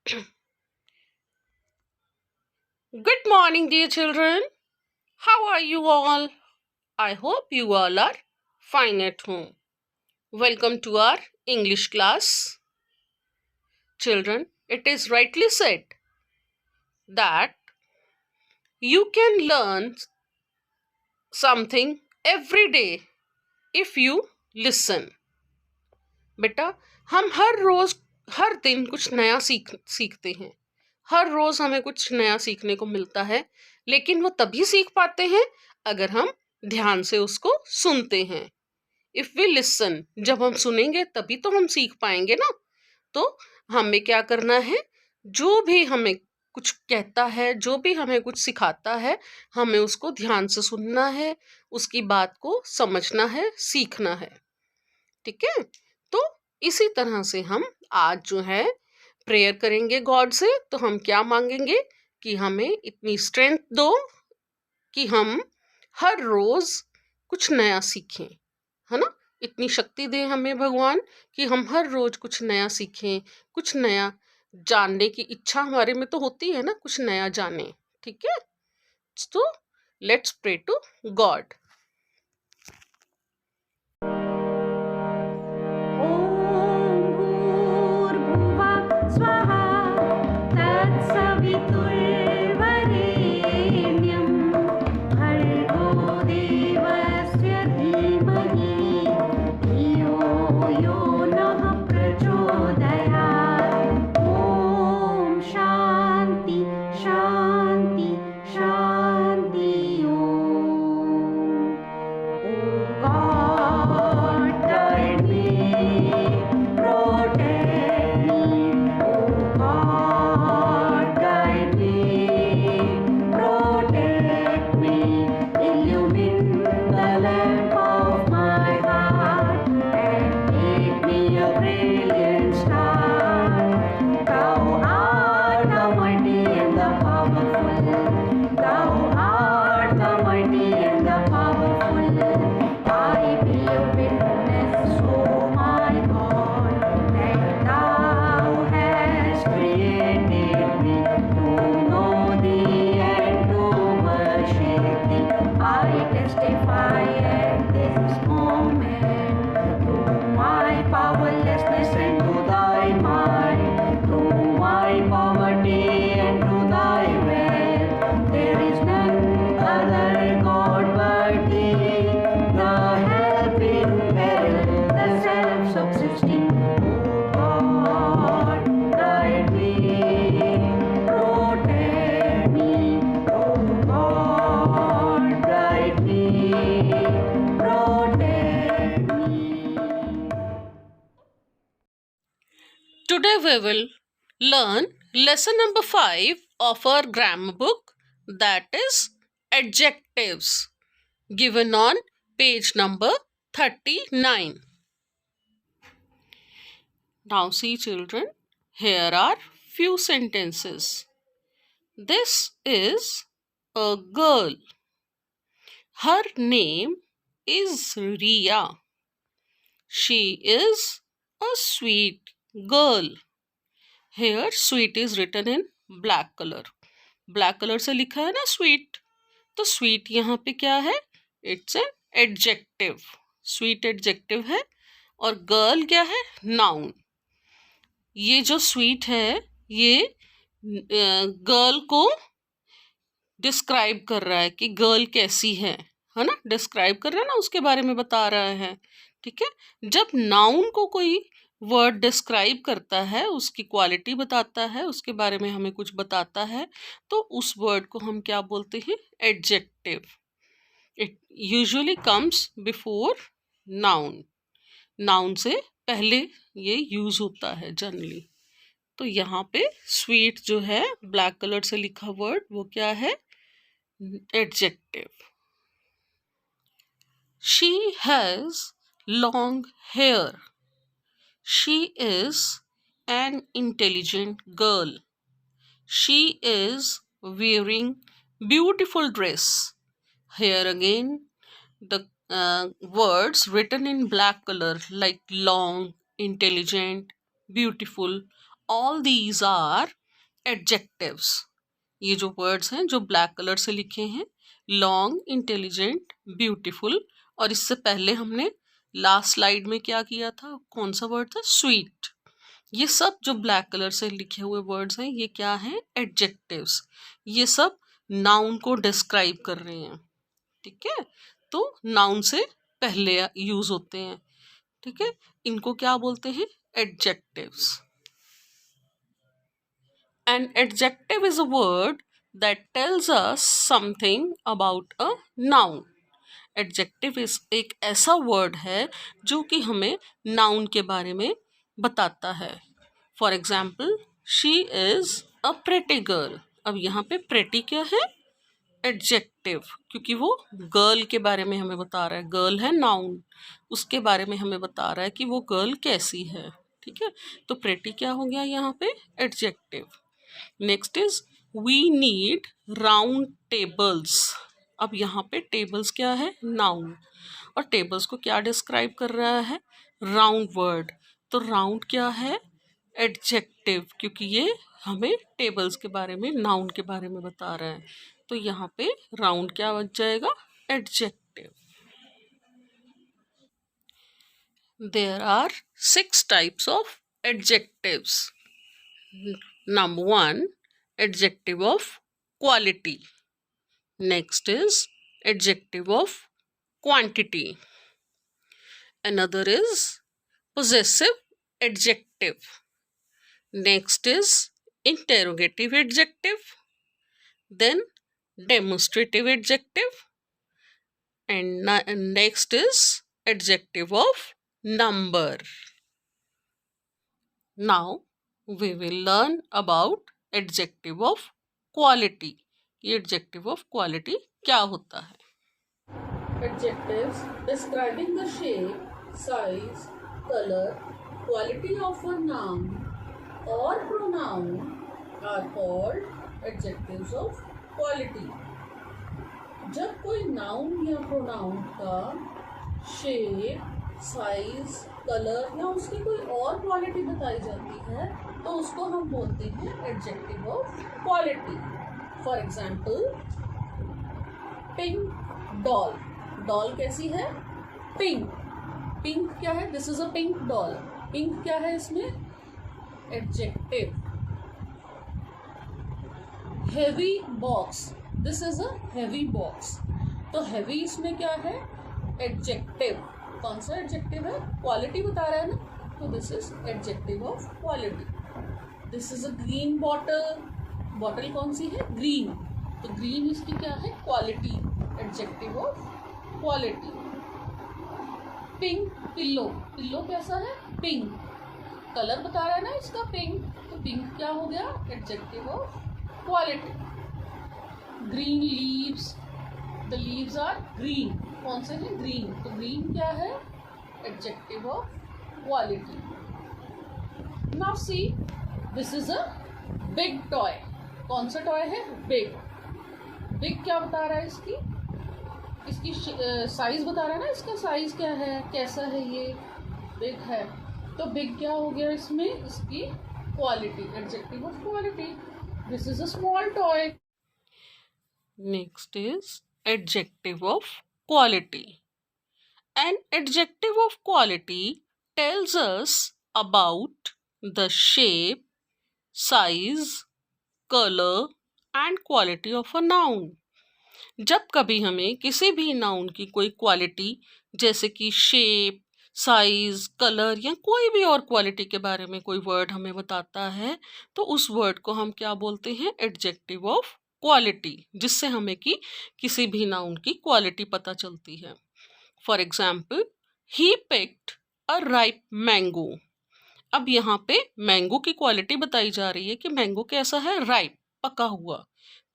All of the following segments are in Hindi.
Good morning, dear children. How are you all? I hope you all are fine at home. Welcome to our English class. Children, it is rightly said that you can learn something every day if you listen. बेटा, हम हर दिन कुछ नया सीखते हैं। हर रोज हमें कुछ नया सीखने को मिलता है, लेकिन वो तभी सीख पाते हैं अगर हम ध्यान से उसको सुनते हैं। इफ वी लिसन, जब हम सुनेंगे तभी तो हम सीख पाएंगे ना। तो हमें क्या करना है, जो भी हमें कुछ कहता है, जो भी हमें कुछ सिखाता है, हमें उसको ध्यान से सुनना है, उसकी बात को समझना है, सीखना है। ठीक है। तो इसी तरह से हम आज जो है प्रेयर करेंगे गॉड से। तो हम क्या मांगेंगे कि हमें इतनी स्ट्रेंथ दो कि हम हर रोज कुछ नया सीखें, है ना। इतनी शक्ति दे हमें भगवान कि हम हर रोज कुछ नया सीखें, कुछ नया जानने की इच्छा हमारे में तो होती है ना, कुछ नया जाने। ठीक है। तो लेट्स प्रे टू गॉड। ॐ भूर्भुवः स्वः तत्सवितुर्वरेण्यं भर्गो देवस्य धीमहि धियो यो नः प्रचोदयात्। ॐ शान्ति शान्ति शान्ति। ॐ God, guide me, protect me. Oh God, guide me, protect me. Illumine the lamp of my heart and make me a brilliant star. Thou art the mighty and the powerful. Thou art the mighty and the powerful. I be a witness, oh my God, that thou hast created me to know thee and to worship thee. I testify at this moment to my powerlessness and to thy might, to my poverty and to thy wealth. There is none other God but thee, the help in peril, the self-subsisting. Oh God, guide me, protect me. Oh God, guide me, protect me. Today we will learn lesson number 5 of our grammar book, that is adjectives, given on page number 39. Now see children, here are few sentences. This is a girl. Her name is Ria. She is a sweet girl. Here sweet is written in black color. Black colour से लिखा है ना स्वीट, तो स्वीट यहाँ पे क्या है, it's an adjective. Sweet adjective है। और गर्ल क्या है, नाउन। ये जो स्वीट है ये गर्ल को डिस्क्राइब कर रहा है कि गर्ल कैसी है ना, डिस्क्राइब कर रहा है ना, उसके बारे में बता रहा है। ठीक है। जब नाउन को कोई वर्ड डिस्क्राइब करता है, उसकी क्वालिटी बताता है, उसके बारे में हमें कुछ बताता है, तो उस वर्ड को हम क्या बोलते हैं, adjective. It usually comes before noun. Noun से पहले ये यूज होता है जनरली। तो यहाँ पे स्वीट जो है ब्लैक कलर से लिखा वर्ड, वो क्या है, adjective. She has long hair. She is an intelligent girl. She is wearing beautiful dress. Here again the words written in black color like long, intelligent, beautiful, all these are adjectives. ये जो वर्ड्स हैं जो ब्लैक कलर से लिखे हैं, लॉन्ग, इंटेलिजेंट, ब्यूटीफुल, और इससे पहले हमने लास्ट स्लाइड में क्या किया था, कौन सा वर्ड था, स्वीट। ये सब जो ब्लैक कलर से लिखे हुए वर्ड्स हैं ये क्या हैं, एडजेक्टिव्स। ये सब नाउन को डिस्क्राइब कर रहे हैं, ठीक है। तो नाउन से पहले यूज होते हैं, ठीक है। इनको क्या बोलते हैं, adjectives. An adjective is a word that tells us something about a noun. Adjective इस एक ऐसा वर्ड है जो कि हमें नाउन के बारे में बताता है। For example, she is a pretty girl. अब यहाँ पे प्रेटी क्या है, एडजेक्टिव, क्योंकि वो गर्ल के बारे में हमें बता रहा है। गर्ल है नाउन, उसके बारे में हमें बता रहा है कि वो गर्ल कैसी है, ठीक है। तो प्रेटी क्या हो गया यहाँ पे, adjective. Next is we need round tables. अब यहाँ पे टेबल्स क्या है, नाउन, और टेबल्स को क्या डिस्क्राइब कर रहा है, राउंड वर्ड। तो राउंड क्या है, एडजेक्टिव, क्योंकि ये हमें टेबल्स के बारे में, नाउन के बारे में बता रहा है। तो यहाँ पे राउंड क्या बन जाएगा, adjective. There are 6 types of adjectives. Number 1, adjective of quality. Next is adjective of quantity. Another is possessive adjective. Next is interrogative adjective. Then demonstrative adjective. And next is adjective of number. Now we will learn about adjective of quality. ये adjective of quality क्या होता है? Adjectives describing the shape, size, color, quality of a noun or pronoun are called adjectives of quality. जब कोई नाउन या प्रोनाउन का शेप, साइज, कलर या उसकी कोई और क्वालिटी बताई जाती है तो उसको हम बोलते हैं adjective of quality. For example, pink doll. Doll कैसी है, पिंक। पिंक क्या है, this is a pink doll. Pink क्या है इसमें, adjective. Heavy box, this is a heavy box. तो हेवी इसमें क्या है, एडजेक्टिव। कौन सा एडजेक्टिव है, क्वालिटी बता रहा है ना, तो this is adjective of quality. This is a green bottle. Bottle कौन सी है, ग्रीन। तो ग्रीन इसकी क्या है, quality, adjective of quality. Pink pillow. Pillow कैसा है, पिंक। कलर बता रहा है ना इसका, पिंक। तो पिंक क्या हो गया, adjective of quality. Green leaves, the leaves are green. कौन से हैं, ग्रीन। तो ग्रीन क्या है, adjective of quality. Now see, this is a big toy. कौन सा टॉय है, बिग। बिग क्या बता रहा है, इसकी साइज बता रहा है ना, इसका साइज क्या है, कैसा है, ये बिग है। तो बिग क्या हो गया इसमें, इसकी quality, adjective of quality. This is a small toy. Next is adjective of quality. An adjective of quality tells us about the shape, size, color and quality of a noun. जब कभी हमें किसी भी नाउन की कोई क्वालिटी जैसे कि शेप, साइज, कलर या कोई भी और क्वालिटी के बारे में कोई वर्ड हमें बताता है तो उस वर्ड को हम क्या बोलते हैं, एडजेक्टिव ऑफ क्वालिटी, जिससे हमें किसी भी नाउन की क्वालिटी पता चलती है। For example, he picked a ripe mango. अब यहाँ पे मैंगो की क्वालिटी बताई जा रही है कि मैंगो कैसा है, राइप, पका हुआ।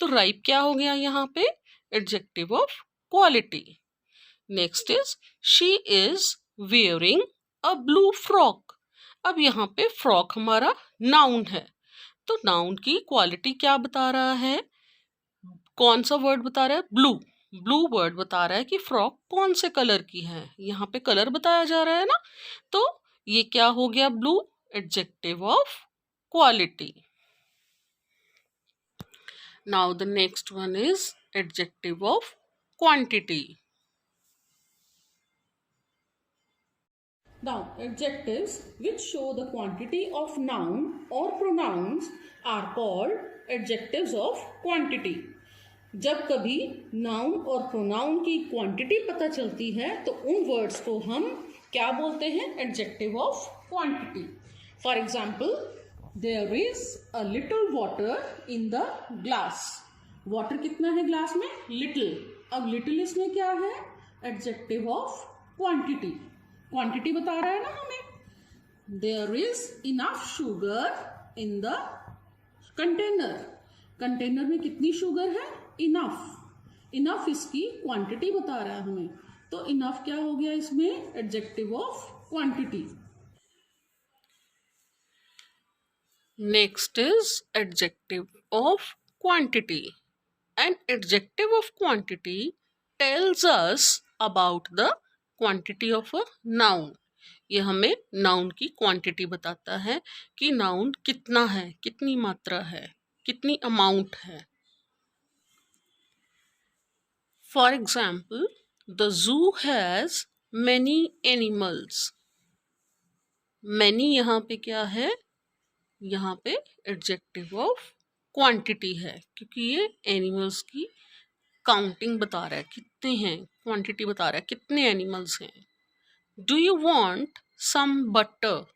तो राइप क्या हो गया यहाँ पे, adjective of quality. Next is she is wearing a blue frock. अब यहाँ पे फ्रॉक हमारा नाउन है, तो नाउन की क्वालिटी क्या बता रहा है, कौन सा वर्ड बता रहा है, ब्लू। ब्लू वर्ड बता रहा है कि फ्रॉक कौन से कलर की है, यहाँ पे कलर बताया जा रहा है ना, तो ये क्या हो गया, blue, adjective of quality. Now the next one is adjective of quantity. Now, adjectives which show the quantity of noun or pronouns are called adjectives of quantity. जब कभी नाउन और प्रोनाउन की क्वांटिटी पता चलती है तो उन वर्ड्स को हम क्या बोलते हैं? Adjective of quantity. For example, there is a little water in the glass. Water कितना है ग्लास में? लिटिल. अब लिटिल इसमें क्या है? Adjective of quantity. क्वांटिटी बता रहा है ना हमें. There is enough sugar in the container. Container में कितनी शुगर है? इनफ. इनफ इसकी क्वांटिटी बता रहा है हमें. तो इनफ क्या हो गया इसमें? Adjective of quantity. Next is adjective of quantity. An adjective of quantity tells us about the quantity of a noun. ये हमें नाउन की क्वांटिटी बताता है कि नाउन कितना है, कितनी मात्रा है, कितनी अमाउंट है. For example, the zoo has many animals. Many यहाँ पे क्या है? यहाँ पे एडजेक्टिव ऑफ क्वांटिटी है क्योंकि ये एनिमल्स की काउंटिंग बता रहा है, कितने हैं, क्वांटिटी बता रहा है कितने एनिमल्स हैं. Do you want some butter?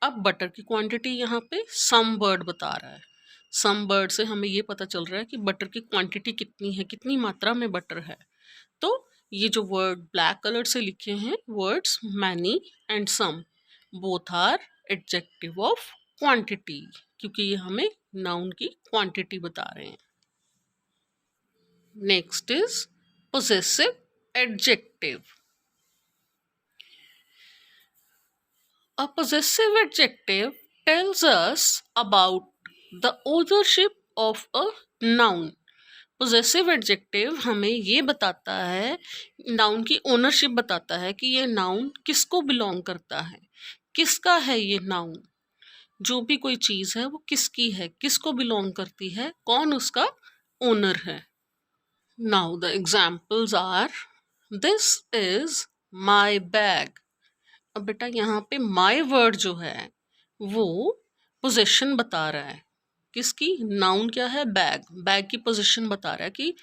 अब बटर की क्वांटिटी यहाँ पे सम वर्ड बता रहा है. सम वर्ड से हमें ये पता चल रहा है कि बटर की क्वांटिटी कितनी है, कितनी मात्रा में बटर है. तो ये जो वर्ड ब्लैक कलर से लिखे हैं words many and some, both are adjective of quantity क्योंकि ये हमें नाउन की क्वांटिटी बता रहे हैं. Next is possessive adjective. A possessive adjective tells us about the ownership of a noun. Possessive adjective हमें ये बताता है, नाउन की ओनरशिप बताता है कि ये नाउन किसको बिलोंग करता है, किसका है ये नाउन. जो भी कोई चीज़ है वो किसकी है, किसको बिलोंग करती है, कौन उसका ओनर है. Now the examples are, this is my bag. अब बेटा यहाँ पे माई वर्ड जो है वो पोजीशन बता रहा है. किसकी? नाउन क्या है? बैग. बैग की पोजीशन बता रहा है कि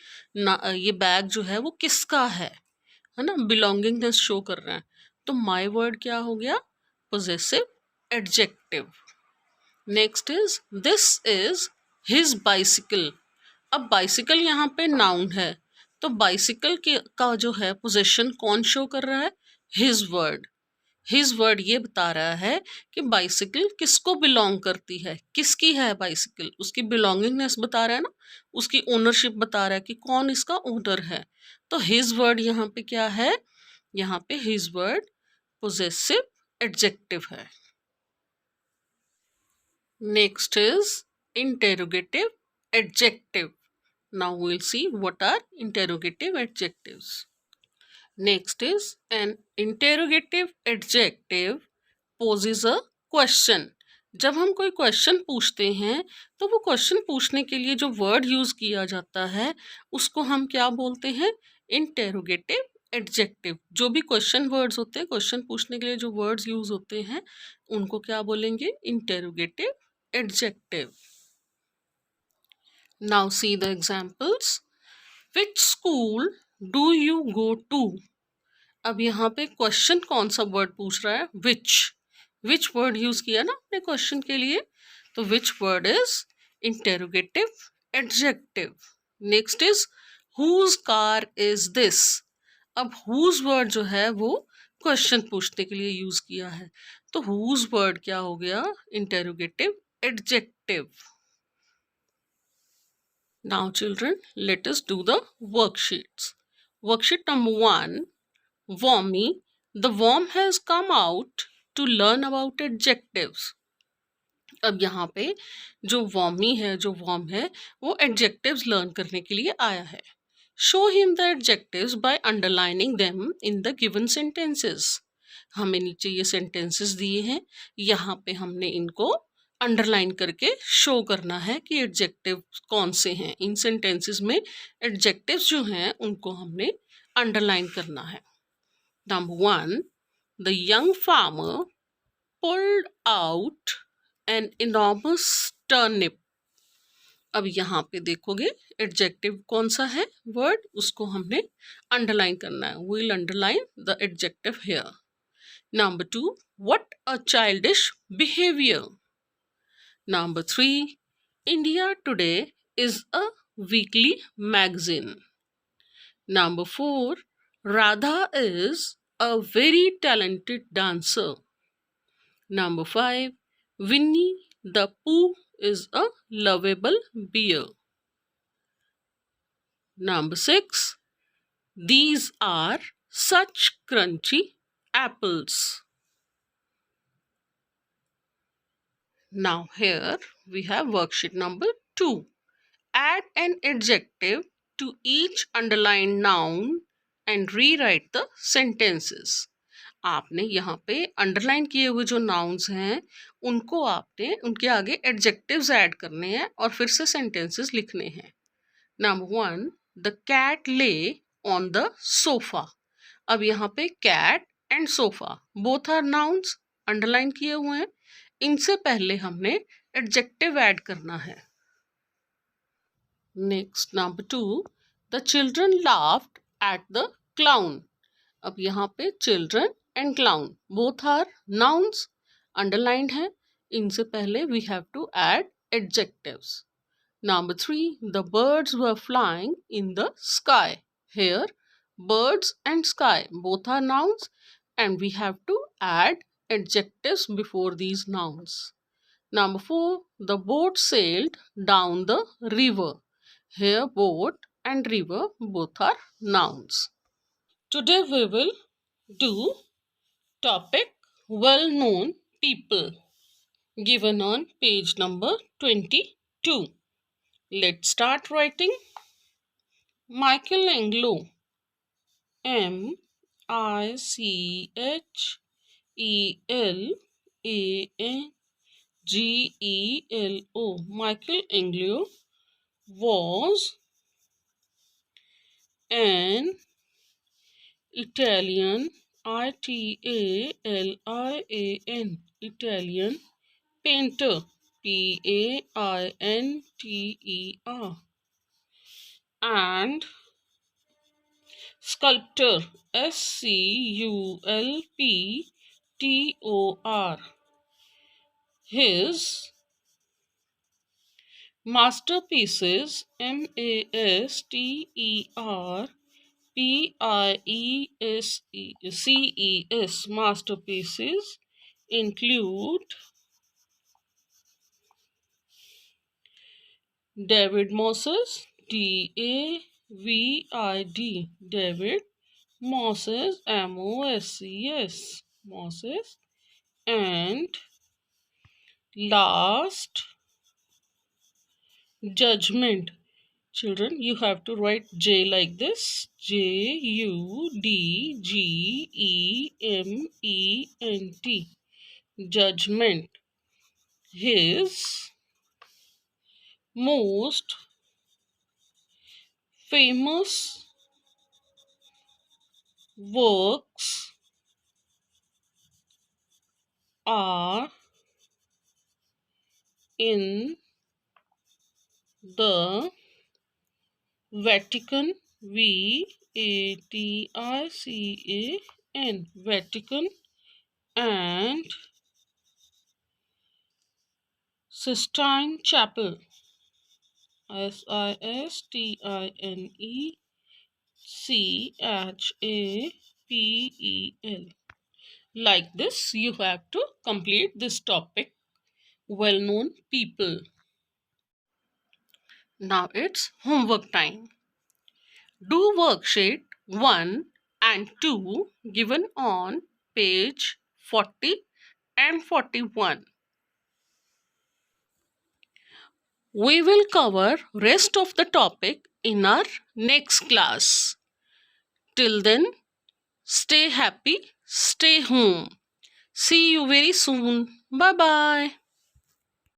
ये बैग जो है वो किसका है ना, बिलोंगिंगनेस शो कर रहा है. तो माई वर्ड क्या हो गया? Possessive adjective. Next is this is his bicycle. अब बाइसिकल यहाँ पे नाउन है तो बाइसिकल का जो है पोजीशन कौन शो कर रहा है? His word. हिज वर्ड ये बता रहा है कि बाइसिकल किसको बिलोंग करती है, किसकी है बाइसिकल. उसकी बिलोंगिंगनेस बता रहा है ना, उसकी ओनरशिप बता रहा है कि कौन इसका ओनर है. तो हिज वर्ड यहाँ पे क्या है? यहाँ पे हिज वर्ड पोजेसिव एडजेक्टिव है. Next is interrogative adjective. Now we will see what are interrogative adjectives. Next is an interrogative adjective poses a question. जब हम कोई क्वेश्चन पूछते हैं तो वो क्वेश्चन पूछने के लिए जो वर्ड यूज़ किया जाता है उसको हम क्या बोलते हैं? Interrogative adjective. जो भी क्वेश्चन वर्ड्स होते हैं, क्वेश्चन पूछने के लिए जो वर्ड्स यूज़ होते हैं उनको क्या बोलेंगे? Interrogative adjective. Now see the examples. Which school do you go to? अब यहाँ पे क्वेश्चन कौन सा वर्ड पूछ रहा है? विच. विच वर्ड यूज किया ना अपने क्वेश्चन के लिए, तो which word is interrogative adjective. Next is whose car is this. अब हुज वर्ड जो है वो क्वेश्चन पूछने के लिए यूज किया है तो हुज वर्ड क्या हो गया? Interrogative adjective. Now children, let us do the worksheets. Worksheet number 1, wormy. The worm has come out to learn about adjectives. अब यहाँ पे जो wormy है, जो worm है, वो adjectives learn करने के लिए आया है. Show him the adjectives by underlining them in the given sentences. हमें नीचे ये sentences दिए हैं, यहाँ पे हमने इनको अंडरलाइन करके शो करना है कि एडजेक्टिव कौन से हैं। इन सेंटेंसेस में एडजेक्टिव्स जो हैं उनको हमने अंडरलाइन करना है। Number 1, the young farmer pulled out an enormous turnip. अब यहाँ पे देखोगे एडजेक्टिव कौन सा है वर्ड, उसको हमने अंडरलाइन करना है। We will underline the adjective here. Number 2, what a childish behaviour. Number 3, India Today is a weekly magazine. Number 4, Radha is a very talented dancer. Number 5, Winnie the Pooh is a lovable bear. Number 6, these are such crunchy apples. Now here we have worksheet number 2. Add an adjective to each underlined noun and rewrite the sentences. आपने यहाँ पे अंडरलाइन किए हुए जो नाउन्स हैं उनको आपने उनके आगे एडजेक्टिव्स ऐड करने हैं और फिर से सेंटेंसेस लिखने हैं। Number 1, the cat lay on the sofa. अब यहाँ पे cat and sofa both are nouns underline किए हुए हैं। इनसे पहले हमने एडजेक्टिव ऐड करना है। Next number 2, the children laughed at the clown. अब यहाँ पे children and clown both are nouns underlined है। इनसे पहले we have to add adjectives. Number 3, the birds were flying in the sky. Here birds and sky both are nouns and we have to add adjectives before these nouns. Number 4, the boat sailed down the river. Here boat and river both are nouns. Today we will do topic well-known people given on page number 22. Let's start writing. Michelangelo, Michelangelo. Michelangelo was an Italian, Italian painter, Painter, and sculptor, Sculptor. His masterpieces, masterpieces include David Moses, David Moses, Moses, and Last Judgment. Children, you have to write J like this, Judgment. Judgment. His most famous works are in the Vatican, Vatican, and Sistine Chapel, Sistine Chapel. Like this, you have to complete this topic, well-known people. Now it's homework time. Do worksheet 1 and 2 given on page 40 and 41. We will cover rest of the topic in our next class. Till then, stay happy, stay home. See you very soon. Bye-bye.